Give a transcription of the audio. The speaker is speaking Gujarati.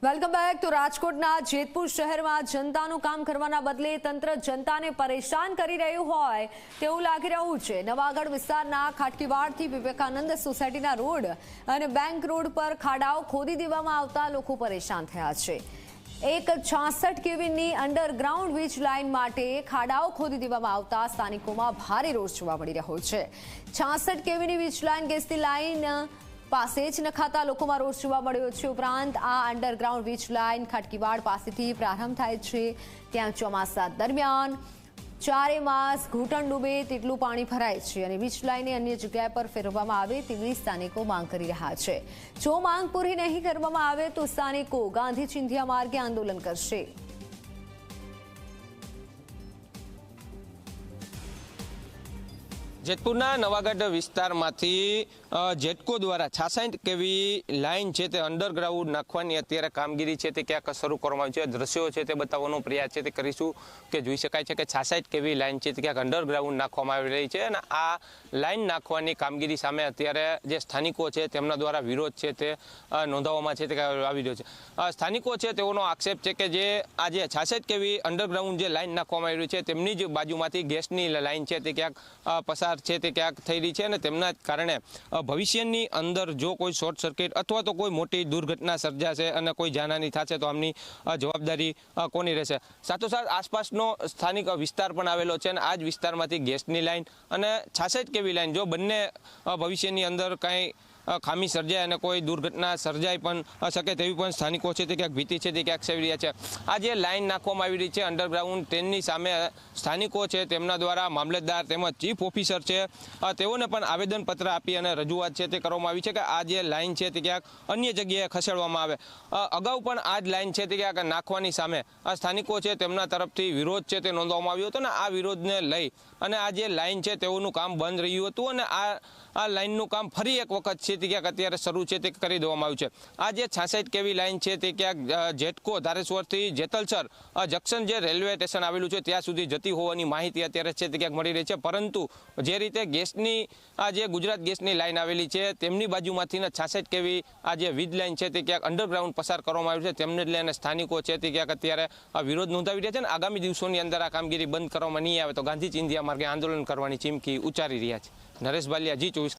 Welcome back. તો રાજકોટના જેતપુર શહેરમાં જનતાનું કામ કરવાના બદલે તંત્ર જનતાને પરેશાન કરી રહ્યું હોય તેવું લાગી રહ્યું છે। નવાગઢ વિસ્તારના ખાટકીવાડથી વિવેકાનંદ સોસાયટીના રોડ અને બેંક રોડ પર ખાડાઓ ખોદી દેવામાં આવતા લોકો પરેશાન થયા છે। એક 66 કેવીની અંડરગ્રાઉન્ડ વીજ લાઇન માટે ખાડાઓ ખોદી દેવામાં આવતા સ્થાનિકોમાં ભારે રોષ જોવા મળી રહ્યો છે। 66 કેવીની વીજ લાઇન ગેસની લાઇન પાસે જ નખાતા લોકોમાં રોષ જોવા મળ્યો છે। ઉપરાંત આ અંડરગ્રાઉન્ડ વીજ લાઇન ખાટકીવાડ પાસેથી પ્રારંભ થાય છે। ત્યાં ચોમાસા દરમિયાન 4 માસ ઘૂંટણ ડૂબે તેટલું પાણી ભરાય છે અને વીજ લાઇનને અન્ય જગ્યા પર ફેરવવામાં આવે તેવી સ્થાનિકો માંગ કરી રહ્યા છે। જો માંગ પૂરી નહીં કરવામાં આવે તો સ્થાનિકો ગાંધી ચિંધ્યા માર્ગે આંદોલન કરશે। જેતપુરના નવાગઢ વિસ્તારમાંથી જેટકો દ્વારા 66 કેવી લાઇન છે તે અંડરગ્રાઉન્ડ નાખવાની અત્યારે કામગીરી છે તે ક્યાંક શરૂ કરવામાં આવી છે। દ્રશ્યો છે તે બતાવવાનો પ્રયાસ છે તે કરીશું કે જોઈ શકાય છે કે 66 કેવી લાઇન છે તે ક્યાંક અંડરગ્રાઉન્ડ નાખવામાં આવી રહી છે અને આ લાઇન નાખવાની કામગીરી સામે અત્યારે જે સ્થાનિકો છે તેમના દ્વારા વિરોધ છે તે નોંધાવવામાં છે તે આવી રહ્યો છે। સ્થાનિકો છે તેઓનો આક્ષેપ છે કે જે આજે 66 કેવી અંડરગ્રાઉન્ડ જે લાઇન નાખવામાં આવી રહી છે તેમની જ બાજુમાંથી ગેસની લાઇન છે તે ક્યાંક પસાર છે તે ક્યાંક થઈ રહી છે અને તેમના કારણે ભવિષ્યની અંદર જો કોઈ શોર્ટ સર્કિટ અથવા તો કોઈ મોટી દુર્ઘટના સર્જાશે અને કોઈ જાનહાની થશે તો આમની જવાબદારી કોની રહેશે। સાથોસાથ આસપાસનો સ્થાનિક વિસ્તાર પણ આવેલો છે અને આ જ વિસ્તારમાંથી ગેસની લાઇન અને 66 કેવી લાઇન જો બંને ભવિષ્યની અંદર કાંઈ ખામી સર્જાય અને કોઈ દુર્ઘટના સર્જાઈ પણ શકે તેવી પણ સ્થાનિકો છે તે ક્યાંક ભીતિ છે તે ક્યાંક સેવી રહ્યા છે। આ જે લાઇન નાખવામાં આવી રહી છે અંડરગ્રાઉન્ડ તેની સામે સ્થાનિકો છે તેમના દ્વારા મામલતદાર તેમજ ચીફ ઓફિસર છે તેઓને પણ આવેદનપત્ર આપી અને રજૂઆત છે તે કરવામાં આવી છે કે આ જે લાઇન છે તે ક્યાંક અન્ય જગ્યાએ ખસેડવામાં આવે। અગાઉ પણ આ જ લાઇન છે તે ક્યાંક નાખવાની સામે સ્થાનિકો છે તેમના તરફથી વિરોધ છે તે નોંધવામાં આવ્યો હતો ને આ વિરોધને લઈ અને આ જે લાઇન છે તેઓનું કામ બંધ રહ્યું હતું અને આ લાઇનનું કામ ફરી એક વખત છે તે ક્યાંક અત્યારે શરૂ છે તે કરી દેવામાં આવ્યું છે। આ જે 66 કેવી લાઇન છે તે ક્યાંક જેટકો ધારેશ્વરથી જેતલસર જંકશન જે રેલવે સ્ટેશન આવેલું છે ત્યાં સુધી જતી હોવાની માહિતી અત્યારે છે તે ક્યાંક મળી રહી છે। પરંતુ જે રીતે ગેસની આ જે ગુજરાત ગેસની લાઇન આવેલી છે તેમની બાજુમાંથી 66 કેવી આ જે વીજ લાઇન છે તે ક્યાંક અંડરગ્રાઉન્ડ પસાર કરવામાં આવ્યું છે તેમને લઈને સ્થાનિકો છે તે ક્યાંક અત્યારે વિરોધ નોંધાવી રહ્યા છે અને આગામી દિવસોની અંદર આ કામગીરી બંધ કરવામાં નહીં આવે તો ગાંધી ચિંધ્યા માર્ગે આંદોલન કરવાની ચીમકી ઉચ્ચારી રહ્યા છે। નરેશ બાલિયા, G24।